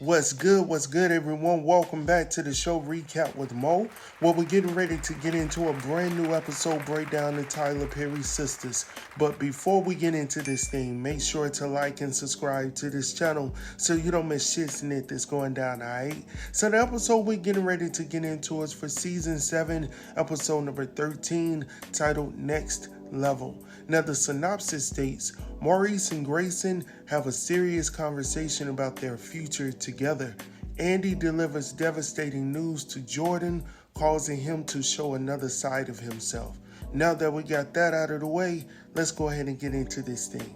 What's good, everyone? Welcome back to the show Recap with Mo. Well, we're getting ready to get into a brand new episode breakdown of Tyler Perry's Sistas. But before we get into this thing, make sure to like and subscribe to this channel so you don't miss shit in it that's going down, alright? So the episode we're getting ready to get into is for season 7, episode number 13, titled Next Level. Now, the synopsis states, Maurice and Grayson have a serious conversation about their future together. Andi delivers devastating news to Jordan, causing him to show another side of himself. Now that we got that out of the way, let's go ahead and get into this thing.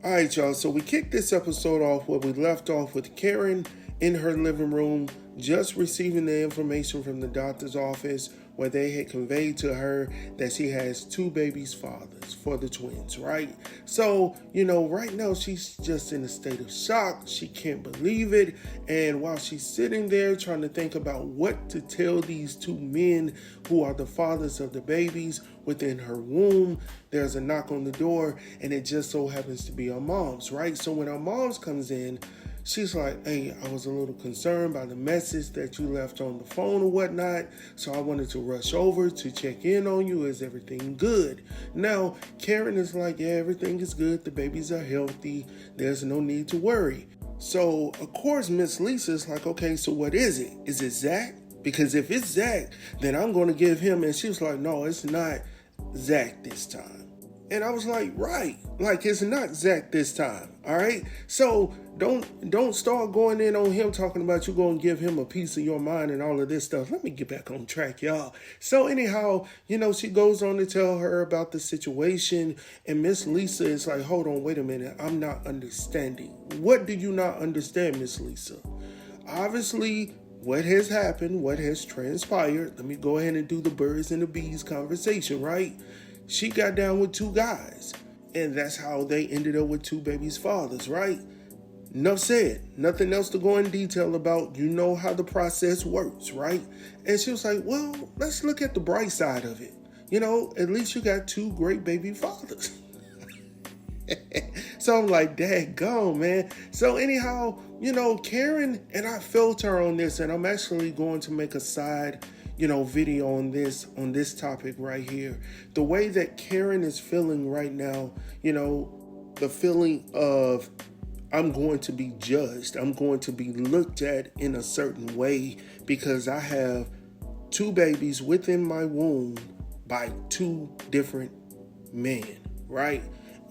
Alright, y'all, so we kicked this episode off where we left off with Karen in her living room, just receiving the information from the doctor's office where they had conveyed to her that she has 2 babies' fathers for the twins, right? So, right now she's just in a state of shock. She can't believe it. And while she's sitting there trying to think about what to tell these 2 men who are the fathers of the babies within her womb, there's a knock on the door, and it just so happens to be her mom's, right? So when her mom's comes in, she's like, hey, I was a little concerned by the message that you left on the phone or whatnot, so I wanted to rush over to check in on you. Is everything good? Now, Karen is like, yeah, everything is good. The babies are healthy. There's no need to worry. So, of course, Miss Lisa's like, okay, so what is it? Is it Zach? Because if it's Zach, then I'm going to give him, and she was like, no, it's not Zach this time. And I was like, right, like it's not Zach this time, all right? So don't start going in on him talking about you going to give him a piece of your mind and all of this stuff. Let me get back on track, y'all. So anyhow, she goes on to tell her about the situation, and Miss Lisa is like, hold on, wait a minute, I'm not understanding. What do you not understand, Miss Lisa? Obviously, what has happened, what has transpired, let me go ahead and do the birds and the bees conversation, right? She got down with 2 guys, and that's how they ended up with 2 babies' fathers, right? Enough said. Nothing else to go in detail about. You know how the process works, right? And she was like, well, let's look at the bright side of it. At least you got 2 great baby fathers. So I'm like, daggone, man. So anyhow, Karen, and I felt her on this, and I'm actually going to make a side video on this topic right here. The way that Karen is feeling right now, the feeling of I'm going to be judged. I'm going to be looked at in a certain way because I have 2 babies within my womb by 2 different men, right?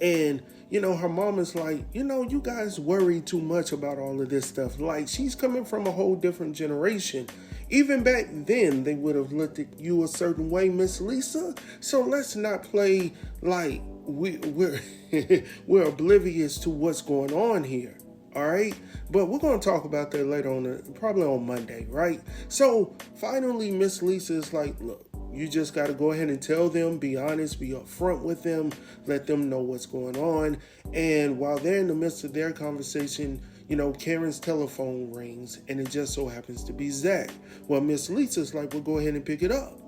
And, her mom is like, you guys worry too much about all of this stuff. Like, she's coming from a whole different generation. Even back then, they would have looked at you a certain way, Miss Lisa. So let's not play like we're we're oblivious to what's going on here. All right, but we're going to talk about that later on, probably on Monday, right? So finally, Miss Lisa is like, look, you just got to go ahead and tell them, be honest, be upfront with them, let them know what's going on. And while they're in the midst of their conversation, Karen's telephone rings, and it just so happens to be Zach. Well, Miss Lisa's like, well, go ahead and pick it up.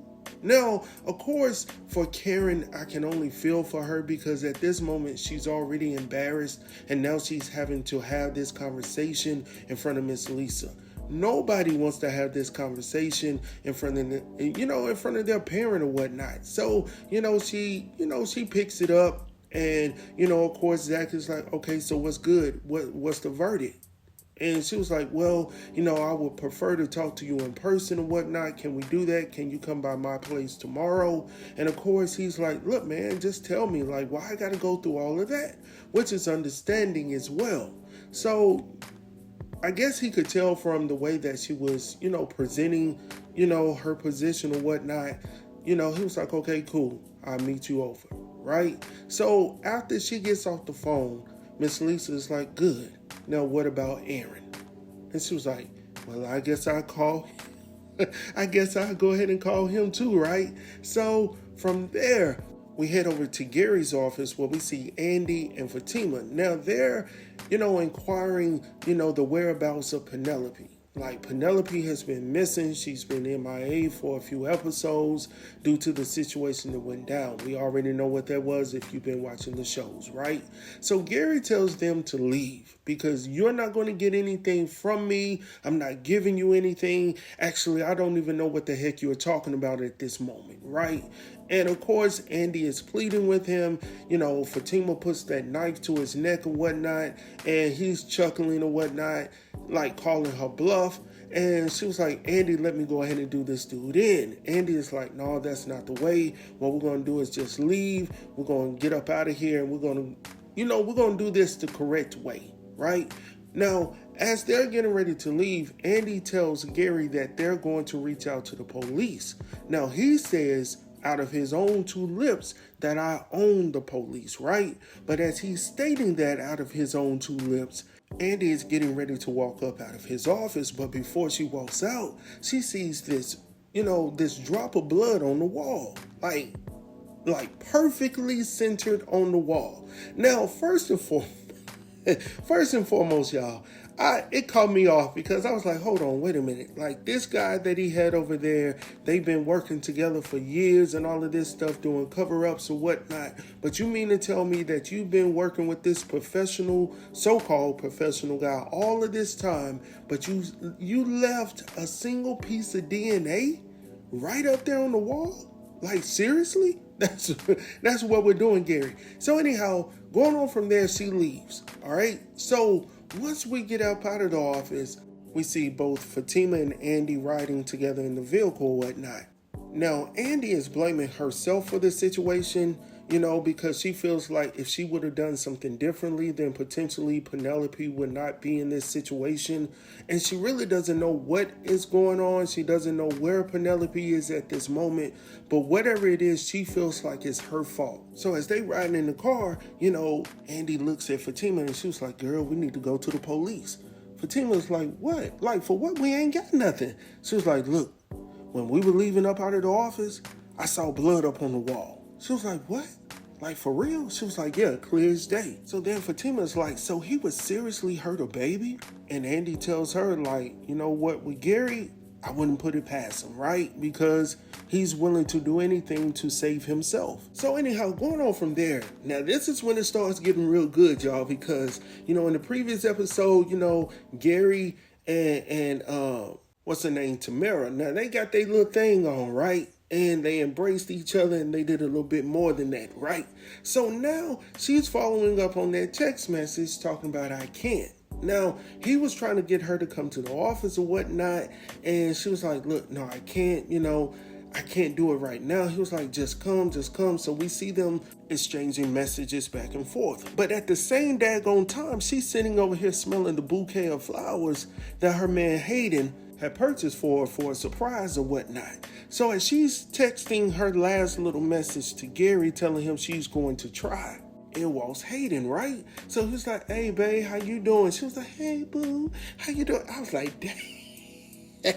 Now, of course, for Karen, I can only feel for her because at this moment, she's already embarrassed, and now she's having to have this conversation in front of Miss Lisa. Nobody wants to have this conversation in front of in front of their parent or whatnot. So, she picks it up. And, of course, Zach is like, okay, so what's good? What's the verdict? And she was like, well, I would prefer to talk to you in person and whatnot. Can we do that? Can you come by my place tomorrow? And, of course, he's like, look, man, just tell me, like, why I got to go through all of that? Which is understanding as well. So I guess he could tell from the way that she was, presenting, her position or whatnot. He was like, okay, cool. I'll meet you over. Right? So after she gets off the phone, Miss Lisa is like, good. Now what about Aaron? And she was like, well, I guess I'll go ahead and call him too, right? So from there, we head over to Gary's office where we see Andi and Fatima. Now they're, inquiring, the whereabouts of Penelope. Like, Penelope has been missing. She's been MIA for a few episodes due to the situation that went down. We already know what that was if you've been watching the shows, right? So Gary tells them to leave because you're not going to get anything from me. I'm not giving you anything. Actually, I don't even know what the heck you're talking about at this moment, right? And of course, Andi is pleading with him. Fatima puts that knife to his neck or whatnot, and he's chuckling or whatnot, like calling her bluff. And she was like, Andi, let me go ahead and do this dude in. Andi is like, no, that's not the way. What we're going to do is just leave. We're going to get up out of here, and we're going to do this the correct way, right? Now, as they're getting ready to leave, Andi tells Gary that they're going to reach out to the police. Now, he says out of his own two lips that I own the police, right? But as he's stating that out of his own two lips, Andi is getting ready to walk up out of his office, but before she walks out, she sees this, this drop of blood on the wall, like perfectly centered on the wall. Now, first and foremost, y'all, it caught me off because I was like, hold on, wait a minute. Like, this guy that he had over there, they've been working together for years and all of this stuff, doing cover-ups or whatnot. But you mean to tell me that you've been working with this so-called professional guy all of this time, but you left a single piece of DNA right up there on the wall? Like, seriously? That's what we're doing, Gary. So anyhow, going on from there, she leaves. All right. So once we get up out of the office, we see both Fatima and Andi riding together in the vehicle or whatnot. Now, Andi is blaming herself for the situation, because she feels like if she would have done something differently, then potentially Penelope would not be in this situation. And she really doesn't know what is going on. She doesn't know where Penelope is at this moment. But whatever it is, she feels like it's her fault. So as they riding in the car, Andi looks at Fatima and she was like, girl, we need to go to the police. Fatima's like, what? Like, for what? We ain't got nothing. She was like, look, when we were leaving up out of the office, I saw blood up on the wall. She was like, what? Like, for real? She was like, yeah, clear as day. So then Fatima's like, so he would seriously hurt a baby? And Andi tells her, like, you know what, with Gary, I wouldn't put it past him, right? Because he's willing to do anything to save himself. So anyhow, going on from there, now this is when it starts getting real good, y'all, because, in the previous episode, Gary and what's her name, Tamara, now they got their little thing on, right? And they embraced each other and they did a little bit more than that, right? So now she's following up on that text message talking about I can't. Now, he was trying to get her to come to the office or whatnot. And she was like, look, no, I can't, I can't do it right now. He was like, just come. So we see them exchanging messages back and forth. But at the same daggone time, she's sitting over here smelling the bouquet of flowers that her man Hayden had purchased for her for a surprise or whatnot. So as she's texting her last little message to Gary telling him she's going to try, it was Hayden, right? So he's like, hey, babe, how you doing? She was like, hey, boo, how you doing? I was like, dang.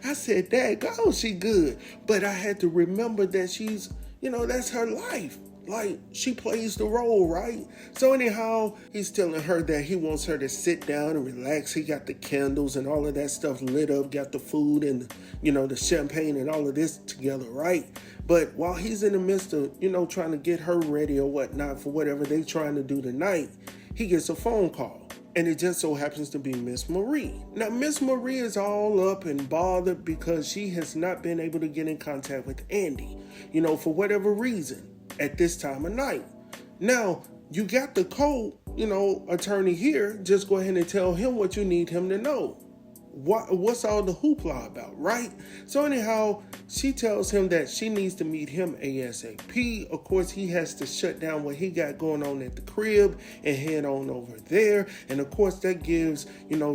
I said, daggone, she good. But I had to remember that she's, that's her life. Like, she plays the role, right? So anyhow, he's telling her that he wants her to sit down and relax. He got the candles and all of that stuff lit up, got the food and, the champagne and all of this together, right? But while he's in the midst of, trying to get her ready or whatnot for whatever they trying to do tonight, he gets a phone call. And it just so happens to be Miss Marie. Now, Miss Marie is all up and bothered because she has not been able to get in contact with Andi, for whatever reason at this time of night. Now, you got the attorney here. Just go ahead and tell him what you need him to know. What's all the hoopla about, right? So anyhow, she tells him that she needs to meet him ASAP. Of course, he has to shut down what he got going on at the crib and head on over there. And of course, that gives,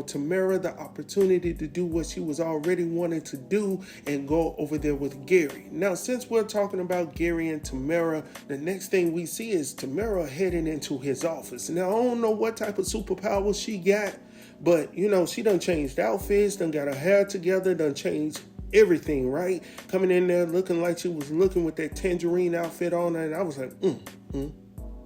Tamara the opportunity to do what she was already wanting to do and go over there with Gary. Now, since we're talking about Gary and Tamara, the next thing we see is Tamara heading into his office. Now, I don't know what type of superpower she got, but, she done changed outfits, done got her hair together, done changed everything, right? Coming in there looking like she was looking with that tangerine outfit on her, and I was like,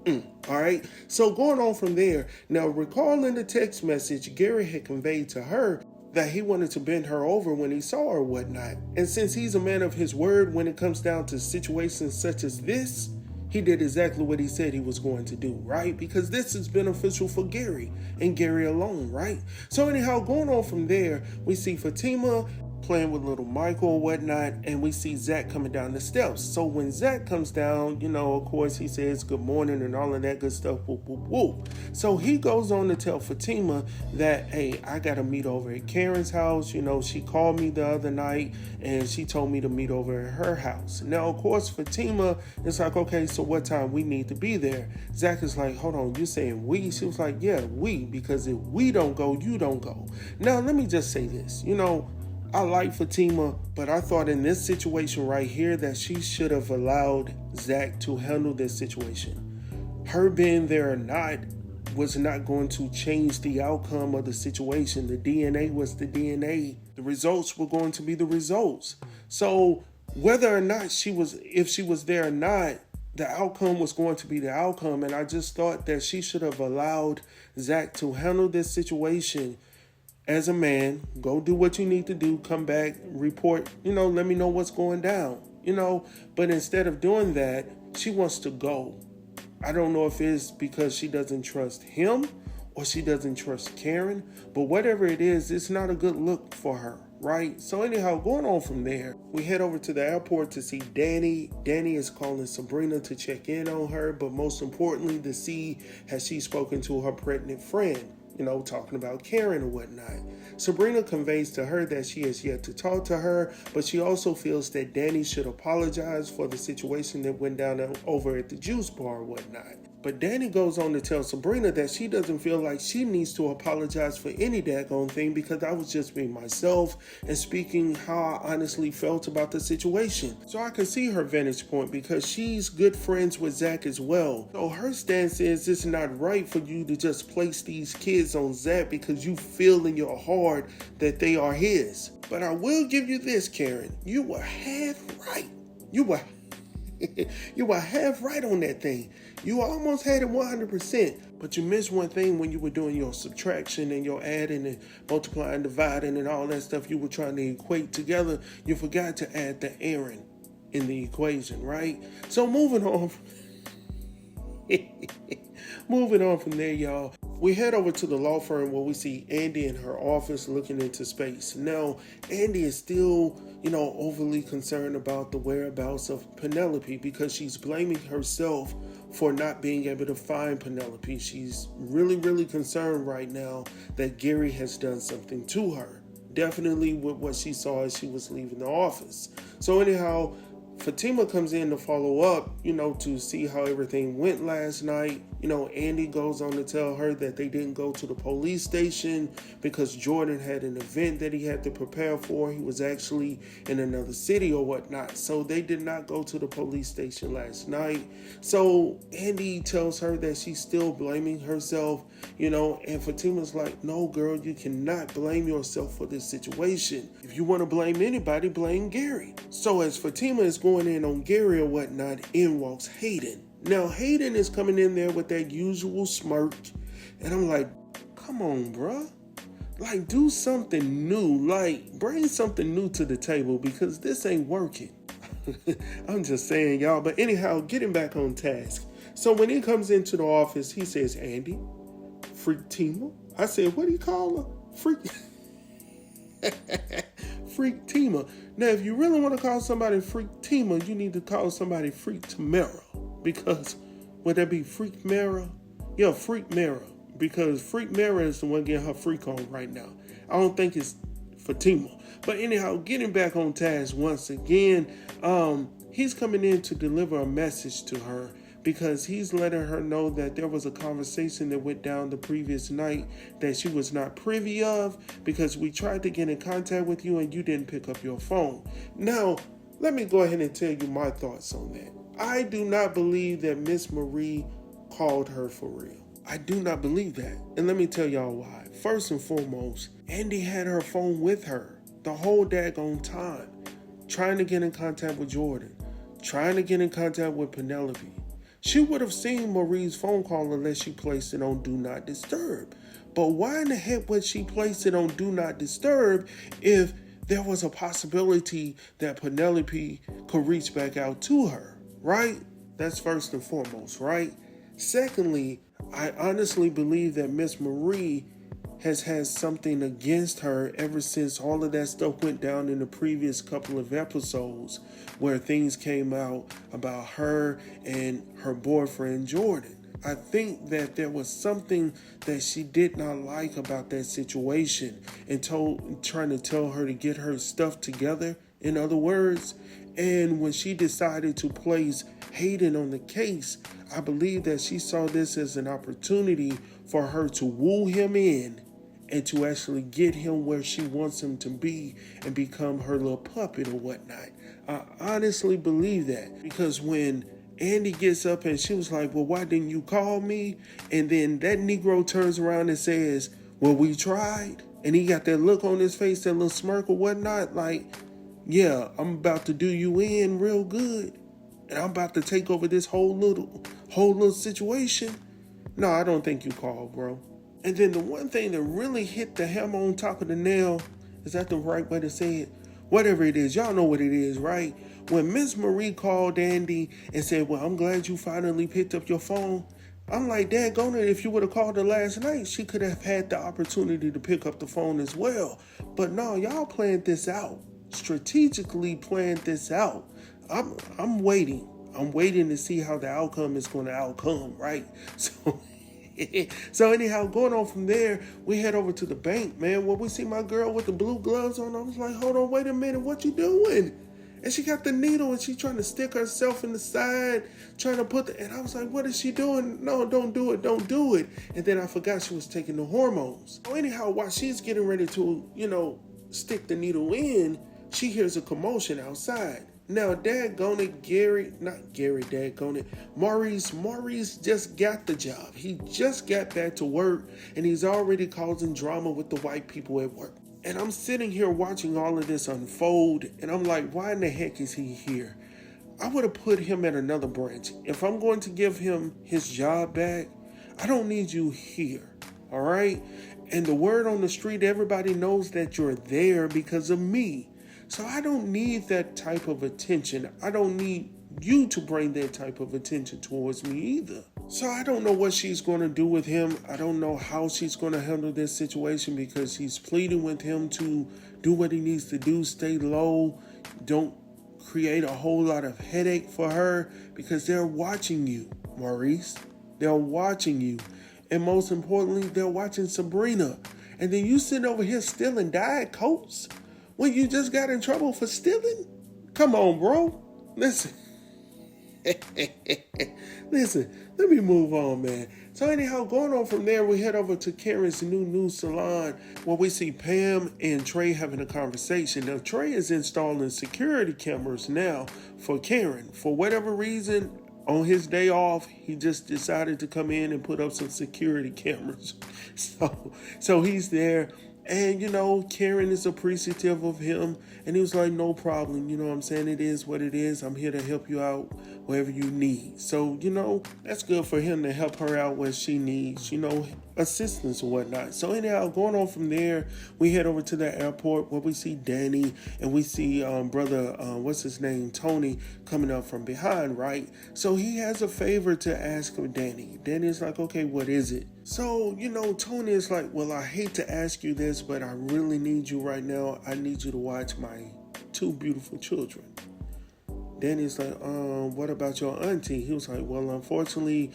All right. So going on from there, now recall in the text message, Gary had conveyed to her that he wanted to bend her over when he saw her or whatnot. And since he's a man of his word when it comes down to situations such as this, he did exactly what he said he was going to do, right? Because this is beneficial for Gary and Gary alone, right? So anyhow, going on from there, we see Fatima playing with little Michael or whatnot, and we see Zach coming down the steps. So when Zach comes down, of course he says good morning and all of that good stuff, whoop, whoop, whoop. So he goes on to tell Fatima that, hey, I gotta meet over at Karen's house. She called me the other night and she told me to meet over at her house. Now, of course, Fatima is like, okay, so what time we need to be there? Zach is like, hold on, you saying we? She was like, yeah, we, because if we don't go, you don't go. Now, let me just say this, I like Fatima, but I thought in this situation right here that she should have allowed Zach to handle this situation. Her being there or not was not going to change the outcome of the situation. The DNA was the DNA. The results were going to be the results. So whether or not if she was there or not, the outcome was going to be the outcome. And I just thought that she should have allowed Zach to handle this situation. As a man, go do what you need to do, come back, report, let me know what's going down, but instead of doing that, she wants to go. I don't know if it's because she doesn't trust him or she doesn't trust Karen, but whatever it is, it's not a good look for her, right? So anyhow, going on from there, we head over to the airport to see Danny. Danny is calling Sabrina to check in on her, but most importantly, to see has she spoken to her pregnant friend. Talking about Karen or whatnot. Sabrina conveys to her that she has yet to talk to her, but she also feels that Danny should apologize for the situation that went down over at the juice bar or whatnot. But Danny goes on to tell Sabrina that she doesn't feel like she needs to apologize for any daggone thing because I was just being myself and speaking how I honestly felt about the situation. So I can see her vantage point because she's good friends with Zach as well. So her stance is it's not right for you to just place these kids on Zach because you feel in your heart that they are his. But I will give you this, Karen. You were half right. You were half right on that thing. You almost had it 100%, but you missed one thing when you were doing your subtraction and your adding and multiplying, dividing, and all that stuff you were trying to equate together. You forgot to add the Aaron in the equation, right? So moving on. Moving on from there, y'all, we head over to the law firm where we see Andi in her office looking into space. Now, Andi is still, overly concerned about the whereabouts of Penelope because she's blaming herself for not being able to find Penelope. She's really, really concerned right now that Gary has done something to her. Definitely with what she saw as she was leaving the office. So anyhow, Fatima comes in to follow up, to see how everything went last night. Andi goes on to tell her that they didn't go to the police station because Jordan had an event that he had to prepare for. He was actually in another city or whatnot. So they did not go to the police station last night. So Andi tells her that she's still blaming herself, and Fatima's like, no, girl, you cannot blame yourself for this situation. If you want to blame anybody, blame Gary. So as Fatima is going in on Gary or whatnot, in walks Hayden. Now, Hayden is coming in there with that usual smirk, and I'm like, come on, bruh. Like, do something new. Like, bring something new to the table because this ain't working. I'm just saying, y'all. But anyhow, getting back on task. So when he comes into the office, he says, Andi, Freak Tima. I said, what do you call her? Freak. Freak Tima. Now, if you really want to call somebody Freak Tima, you need to call somebody Freak Tamara. Because, would that be Freak Mara? Yeah, Freak Mara. Because Freak Mara is the one getting her freak on right now. I don't think it's Fatima. But anyhow, getting back on task once again, he's coming in to deliver a message to her because he's letting her know that there was a conversation that went down the previous night that she was not privy of because we tried to get in contact with you and you didn't pick up your phone. Now, let me go ahead and tell you my thoughts on that. I do not believe that Miss Marie called her for real. I do not believe that. And let me tell y'all why. First and foremost, Andi had her phone with her the whole daggone time, trying to get in contact with Jordan, trying to get in contact with Penelope. She would have seen Maurice's phone call unless she placed it on Do Not Disturb. But why in the heck would she place it on Do Not Disturb if there was a possibility that Penelope could reach back out to her, right? That's first and foremost, right? Secondly, I honestly believe that Miss Marie has had something against her ever since all of that stuff went down in the previous couple of episodes where things came out about her and her boyfriend Jordan. I think that there was something that she did not like about that situation and trying to tell her to get her stuff together, in other words. And when she decided to place Hayden on the case, I believe that she saw this as an opportunity for her to woo him in and to actually get him where she wants him to be and become her little puppet or whatnot. I honestly believe that, because when Andi gets up and she was like, well, why didn't you call me? And then that Negro turns around and says, well, we tried. And he got that look on his face, that little smirk or whatnot, like, yeah, I'm about to do you in real good. And I'm about to take over this whole little situation. No, I don't think you called, bro. And then the one thing that really hit the hammer on top of the nail, is that the right way to say it? Whatever it is, y'all know what it is, right? When Miss Marie called Andi and said, well, I'm glad you finally picked up your phone. I'm like, daggone it, if you would have called her last night, she could have had the opportunity to pick up the phone as well. But no, y'all planned this out. Strategically planned this out. I'm waiting. I'm waiting to see how the outcome is going to outcome, right? So anyhow, going on from there, we head over to the bank, man. When we see my girl with the blue gloves on, I was like, hold on, wait a minute, what you doing? And she got the needle and she's trying to stick herself in the side, trying to and I was like, what is she doing? No, don't do it. And then I forgot she was taking the hormones. So anyhow, while she's getting ready to, stick the needle in, she hears a commotion outside. Now, Maurice just got the job. He just got back to work, and he's already causing drama with the white people at work. And I'm sitting here watching all of this unfold, and I'm like, why in the heck is he here? I would have put him at another branch. If I'm going to give him his job back, I don't need you here, all right? And the word on the street, everybody knows that you're there because of me. So I don't need that type of attention. I don't need you to bring that type of attention towards me either. So I don't know what she's going to do with him. I don't know how she's going to handle this situation, because he's pleading with him to do what he needs to do, stay low, don't create a whole lot of headache for her, because they're watching you, Maurice. They're watching you. And most importantly, they're watching Sabrina. And then you sitting over here stealing Diet Cokes when you just got in trouble for stealing? Come on, bro. Listen. Listen, let me move on, man. So anyhow, going on from there, we head over to Karen's new salon, where we see Pam and Trey having a conversation. Now, Trey is installing security cameras now for Karen. For whatever reason, on his day off, he just decided to come in and put up some security cameras. So he's there. And, Karen is appreciative of him. And he was like, no problem. You know what I'm saying? It is what it is. I'm here to help you out wherever you need. So, that's good for him to help her out where she needs, assistance or whatnot. So anyhow, going on from there, we head over to the airport where we see Danny and we see brother, Tony, coming up from behind, right? So he has a favor to ask of Danny. Danny's like, okay, what is it? So, Tony is like, well, I hate to ask you this, but I really need you right now. I need you to watch my two beautiful children. Danny's like, what about your auntie? He was like, well, unfortunately,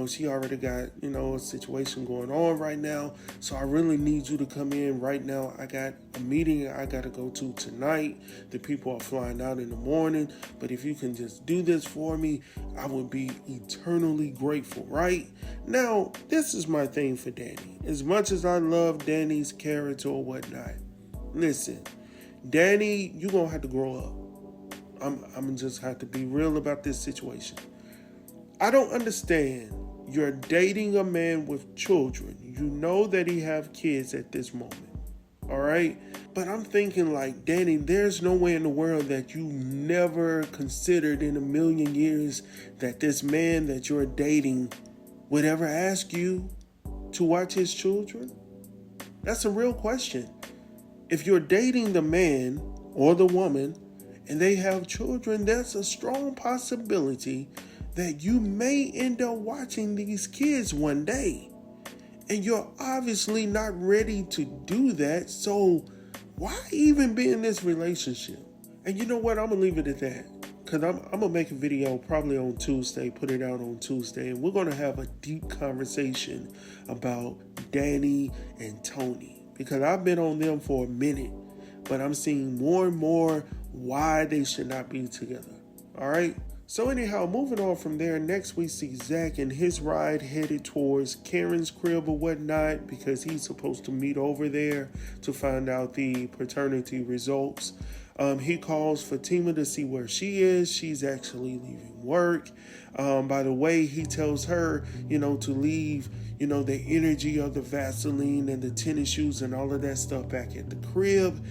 she already got, a situation going on right now. So I really need you to come in right now. I got a meeting I got to go to tonight. The people are flying out in the morning. But if you can just do this for me, I would be eternally grateful, right? Now, this is my thing for Danny. As much as I love Danny's character or whatnot, listen, Danny, you're going to have to grow up. I'm just have to be real about this situation. I don't understand. You're dating a man with children. You know that he have kids at this moment. All right? But I'm thinking like, Danny, there's no way in the world that you never considered in a million years that this man that you're dating would ever ask you to watch his children? That's a real question. If you're dating the man or the woman and they have children, there's a strong possibility that you may end up watching these kids one day. And you're obviously not ready to do that, so why even be in this relationship? And you know what? I'm going to leave it at that. Because I'm going to make a video probably on Tuesday, put it out on Tuesday, and we're going to have a deep conversation about Danny and Tony. Because I've been on them for a minute, but I'm seeing more and more why they should not be together. All right? So anyhow, moving on from there, next we see Zach and his ride headed towards Karen's crib or whatnot because he's supposed to meet over there to find out the paternity results. He calls Fatima to see where she is. She's actually leaving work. By the way, he tells her, to leave, the energy of the Vaseline and the tennis shoes and all of that stuff back at the crib.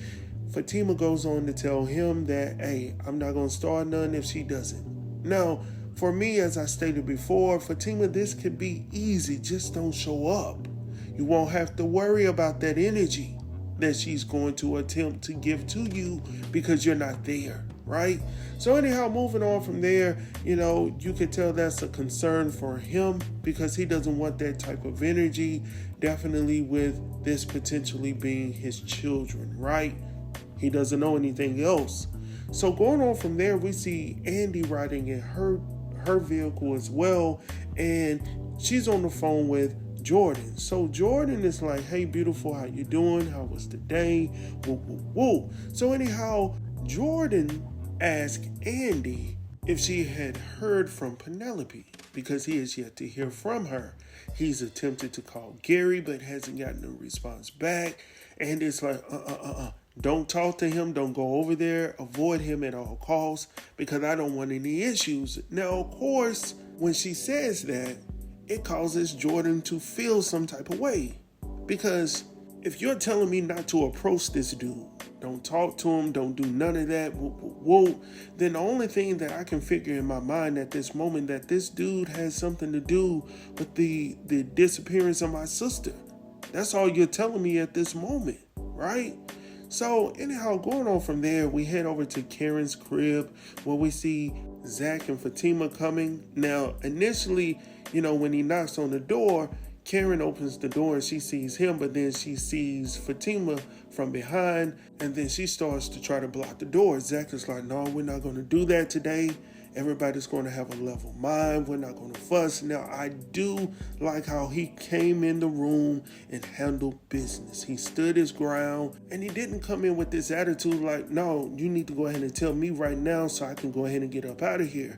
Fatima goes on to tell him that, hey, I'm not going to start none if she doesn't. Now, for me, as I stated before, Fatima, this could be easy. Just don't show up. You won't have to worry about that energy that she's going to attempt to give to you because you're not there, right? So anyhow, moving on from there, you could tell that's a concern for him because he doesn't want that type of energy, definitely with this potentially being his children, right? He doesn't know anything else. So going on from there, we see Andi riding in her vehicle as well, and she's on the phone with Jordan. So Jordan is like, hey, beautiful, how you doing? How was the day? Woo, woo, woo. So anyhow, Jordan asked Andi if she had heard from Penelope because he has yet to hear from her. He's attempted to call Gary but hasn't gotten a response back, and it's like, Don't talk to him. Don't go over there. Avoid him at all costs because I don't want any issues. Now, of course, when she says that, it causes Jordan to feel some type of way. Because if you're telling me not to approach this dude, don't talk to him, don't do none of that, then the only thing that I can figure in my mind at this moment that this dude has something to do with the disappearance of my sister. That's all you're telling me at this moment, right? So anyhow, going on from there, we head over to Karen's crib where we see Zach and Fatima coming. Now, initially, when he knocks on the door, Karen opens the door and she sees him, but then she sees Fatima from behind, and then she starts to try to block the door. Zach is like, no, we're not going to do that today. Everybody's going to have a level mind. We're not going to fuss. Now, I do like how he came in the room and handled business. He stood his ground, and he didn't come in with this attitude like, no, you need to go ahead and tell me right now so I can go ahead and get up out of here.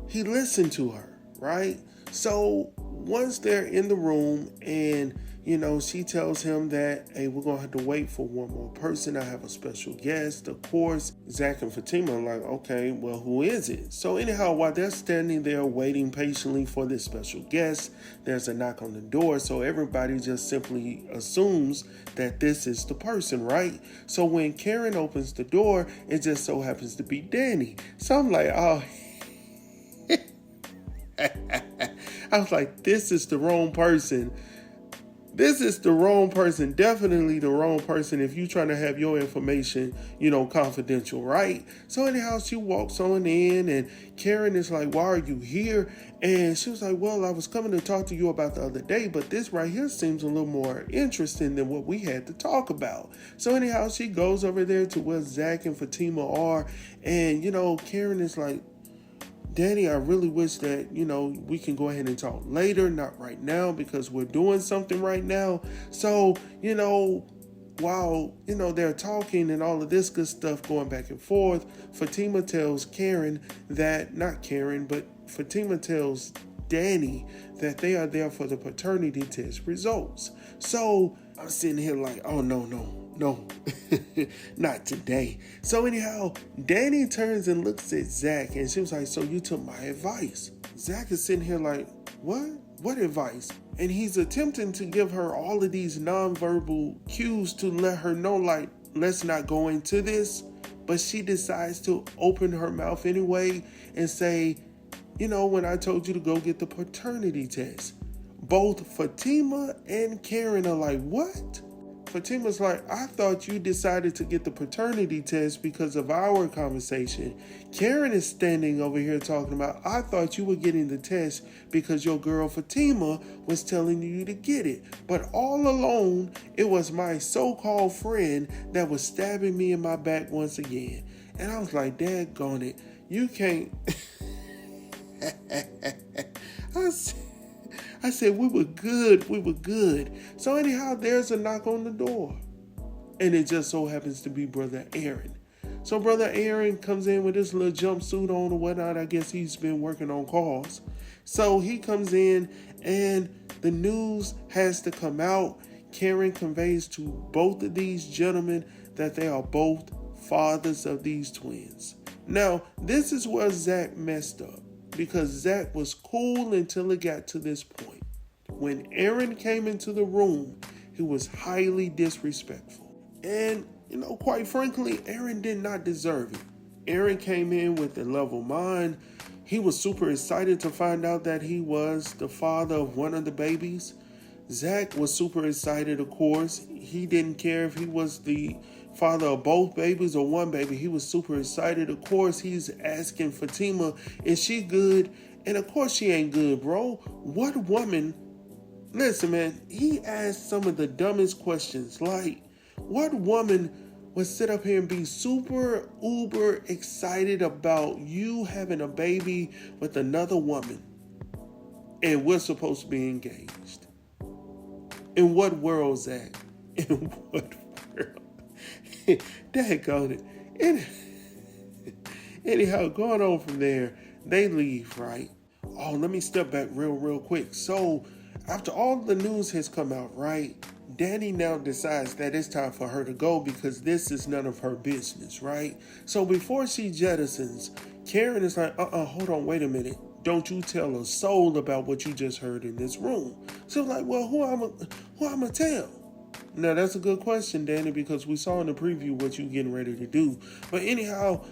He listened to her, right? So once they're in the room and, she tells him that, hey, we're going to have to wait for one more person. I have a special guest. Of course, Zach and Fatima are like, okay, well, who is it? So anyhow, while they're standing there waiting patiently for this special guest, there's a knock on the door. So everybody just simply assumes that this is the person, right? So when Karen opens the door, it just so happens to be Danny. So I'm like, oh, I was like, this is the wrong person. This is the wrong person, definitely the wrong person if you're trying to have your information, confidential, right? So anyhow, she walks on in and Karen is like, why are you here? And she was like, well, I was coming to talk to you about the other day, but this right here seems a little more interesting than what we had to talk about. So anyhow, she goes over there to where Zach and Fatima are. And, Karen is like, Danny, I really wish that, we can go ahead and talk later, not right now, because we're doing something right now. So, while, they're talking and all of this good stuff going back and forth, Fatima tells Fatima tells Danny that they are there for the paternity test results. So I'm sitting here like, oh, no, not today. So anyhow, Danny turns and looks at Zach and she was like, so you took my advice. Zach is sitting here like, what? What advice? And he's attempting to give her all of these nonverbal cues to let her know like, let's not go into this. But she decides to open her mouth anyway and say, when I told you to go get the paternity test. Both Fatima and Karen are like, what? Fatima's like, I thought you decided to get the paternity test because of our conversation. Karen is standing over here talking about, I thought you were getting the test because your girl Fatima was telling you to get it. But all along, it was my so-called friend that was stabbing me in my back once again. And I was like, daggone it, you can't... I said, we were good. So anyhow, there's a knock on the door. And it just so happens to be Brother Aaron. So Brother Aaron comes in with his little jumpsuit on or whatnot. I guess he's been working on calls. So he comes in and the news has to come out. Karen conveys to both of these gentlemen that they are both fathers of these twins. Now, this is where Zach messed up. Because Zach was cool until it got to this point. When Aaron came into the room, he was highly disrespectful. And, quite frankly, Aaron did not deserve it. Aaron came in with a level mind. He was super excited to find out that he was the father of one of the babies. Zach was super excited, of course. He didn't care if he was the father of both babies or one baby. He was super excited. Of course, he's asking Fatima, is she good? And of course she ain't good, bro. What woman... Listen, man, he asked some of the dumbest questions. Like, what woman would sit up here and be super uber excited about you having a baby with another woman and we're supposed to be engaged? In what world, Zach? In what world? Daggone it. Anyhow, going on from there, they leave, right? Oh, let me step back real quick. So, after all the news has come out, right? Danny now decides that it's time for her to go because this is none of her business, right? So before she jettisons, Karen is like, hold on, wait a minute. Don't you tell a soul about what you just heard in this room. So like, well, who I'm gonna tell? Now, that's a good question, Danny, because we saw in the preview what you getting ready to do. But anyhow,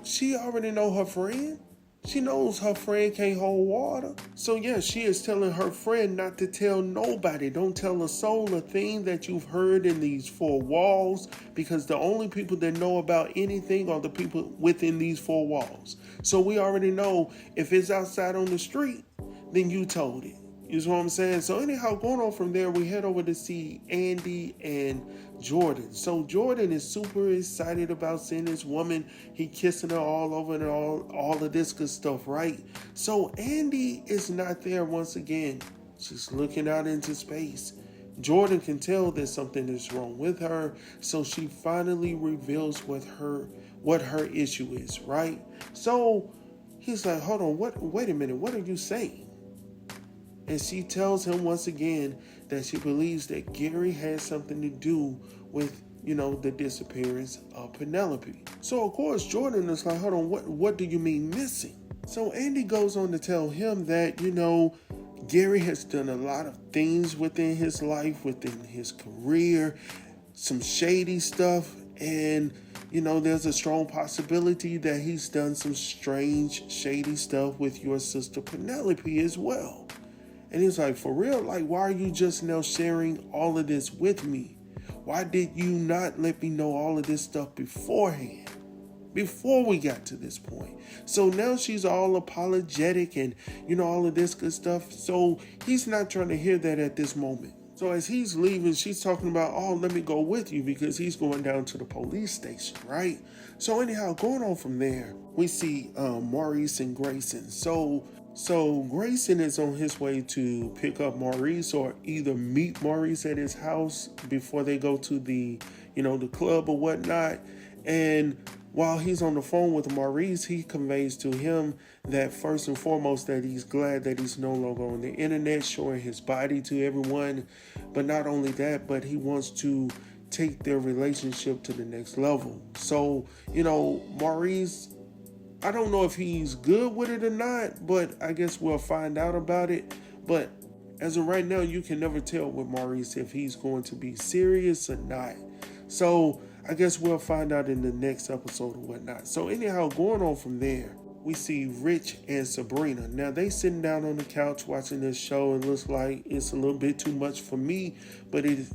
she already know her friend. She knows her friend can't hold water. So, yeah, she is telling her friend not to tell nobody. Don't tell a soul a thing that you've heard in these four walls, because the only people that know about anything are the people within these four walls. So we already know if it's outside on the street, then you told it. You know what I'm saying? So anyhow, going on from there, we head over to see Andi and Jordan. So Jordan is super excited about seeing this woman. He kissing her all over and all of this good stuff, right? So Andi is not there once again. She's looking out into space. Jordan can tell that something is wrong with her. So she finally reveals what her issue is, right? So he's like, hold on, wait a minute, what are you saying? And she tells him once again that she believes that Gary has something to do with, the disappearance of Penelope. So, of course, Jordan is like, hold on, what do you mean missing? So Andi goes on to tell him that, Gary has done a lot of things within his life, within his career, some shady stuff. And, there's a strong possibility that he's done some strange, shady stuff with your sister Penelope as well. And he's like, for real? Like, why are you just now sharing all of this with me? Why did you not let me know all of this stuff beforehand? Before we got to this point. So now she's all apologetic and, all of this good stuff. So he's not trying to hear that at this moment. So as he's leaving, she's talking about, let me go with you, because he's going down to the police station, right? So anyhow, going on from there, we see Maurice and Grayson. So Grayson is on his way to pick up Maurice, or either meet Maurice at his house before they go to the club or whatnot. And while he's on the phone with Maurice, he conveys to him that first and foremost that he's glad that he's no longer on the internet showing his body to everyone. But not only that, but he wants to take their relationship to the next level. So, Maurice, I don't know if he's good with it or not, but I guess we'll find out about it. But as of right now, you can never tell with Maurice if he's going to be serious or not. So I guess we'll find out in the next episode or whatnot. So anyhow, going on from there, we see Rich and Sabrina. Now they sitting down on the couch watching this show. It looks like it's a little bit too much for me, but it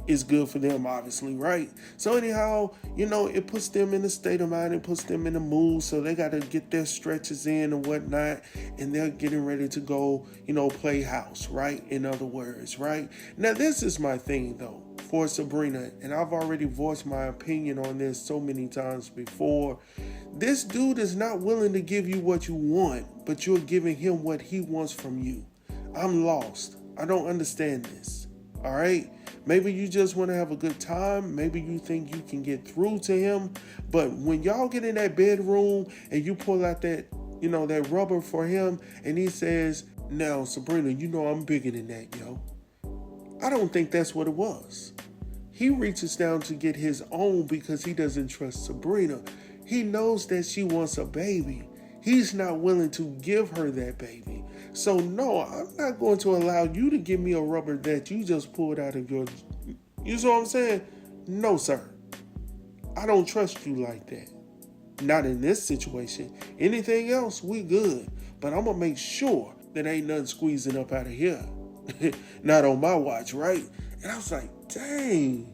is good for them, obviously, right? So anyhow, it puts them in a state of mind. It puts them in a mood. So they got to get their stretches in and whatnot, and they're getting ready to go, play house, right? In other words, right? Now this is my thing though for Sabrina, and I've already voiced my opinion on this so many times before. This dude is not willing to give you what you want, but you're giving him what he wants from you. I'm lost. I don't understand this. All right? Maybe you just want to have a good time. Maybe you think you can get through to him. But when y'all get in that bedroom and you pull out that, that rubber for him, and he says, now, Sabrina, I'm bigger than that, yo. I don't think that's what it was. He reaches down to get his own because he doesn't trust Sabrina. He knows that she wants a baby. He's not willing to give her that baby. So no, I'm not going to allow you to give me a rubber that you just pulled out of your... You see what I'm saying? No, sir. I don't trust you like that. Not in this situation. Anything else, we good. But I'm going to make sure that ain't nothing squeezing up out of here. Not on my watch, right? And I was like, dang.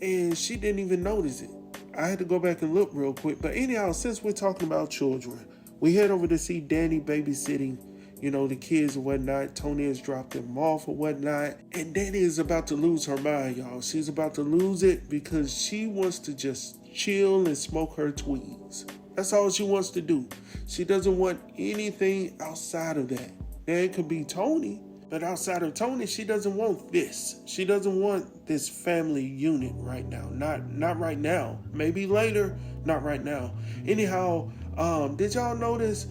And she didn't even notice it. I had to go back and look real quick. But anyhow, since we're talking about children, we head over to see Danny babysitting, the kids and whatnot. Tony has dropped them off or whatnot. And Danny is about to lose her mind, y'all. She's about to lose it because she wants to just chill and smoke her tweeds. That's all she wants to do. She doesn't want anything outside of that. Now, it could be Tony. But outside of Tony, she doesn't want this. She doesn't want this family unit right now. Not right now. Maybe later, not right now. Anyhow, did y'all notice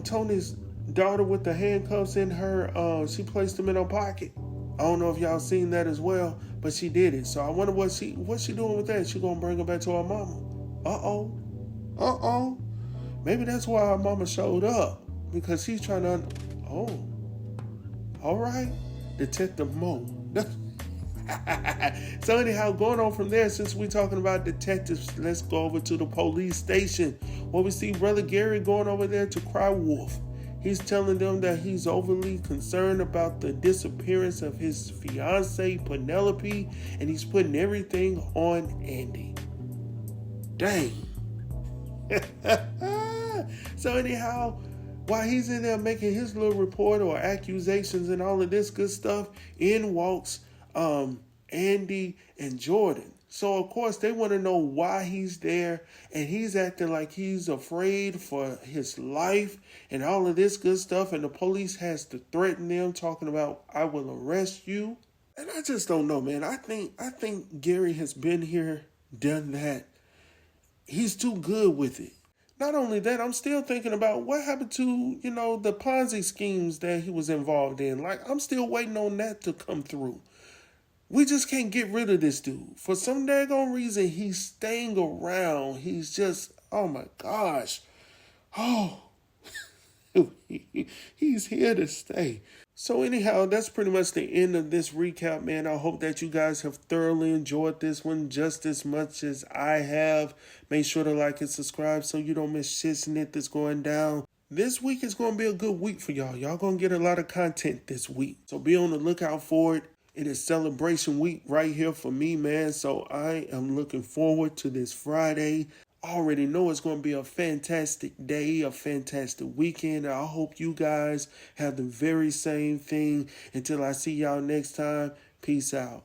Tony's daughter with the handcuffs in her, she placed them in her pocket? I don't know if y'all seen that as well, but she did it. So I wonder what's she doing with that? She gonna bring her back to her mama. Uh-oh. Maybe that's why her mama showed up. Because she's trying to... All right, Detective Mo. So anyhow, going on from there, since we're talking about detectives, let's go over to the police station where we see Brother Gary going over there to cry wolf. He's telling them that he's overly concerned about the disappearance of his fiancée, Penelope, and he's putting everything on Andi. Dang. So anyhow, while he's in there making his little report or accusations and all of this good stuff, in walks Andi and Jordan. So, of course, they want to know why he's there, and he's acting like he's afraid for his life and all of this good stuff, and the police has to threaten them, talking about, I will arrest you. And I just don't know, man. I think Gary has been here, done that. He's too good with it. Not only that, I'm still thinking about what happened to, the Ponzi schemes that he was involved in. Like, I'm still waiting on that to come through. We just can't get rid of this dude. For some daggone reason, he's staying around. He's just, oh my gosh. Oh, he's here to stay. So anyhow, that's pretty much the end of this recap, man. I hope that you guys have thoroughly enjoyed this one just as much as I have. Make sure to like and subscribe so you don't miss shit that's going down. This week is going to be a good week for y'all. Y'all going to get a lot of content this week. So be on the lookout for it. It is celebration week right here for me, man. So I am looking forward to this Friday. I already know it's going to be a fantastic day, a fantastic weekend. I hope you guys have the very same thing. Until I see y'all next time, peace out.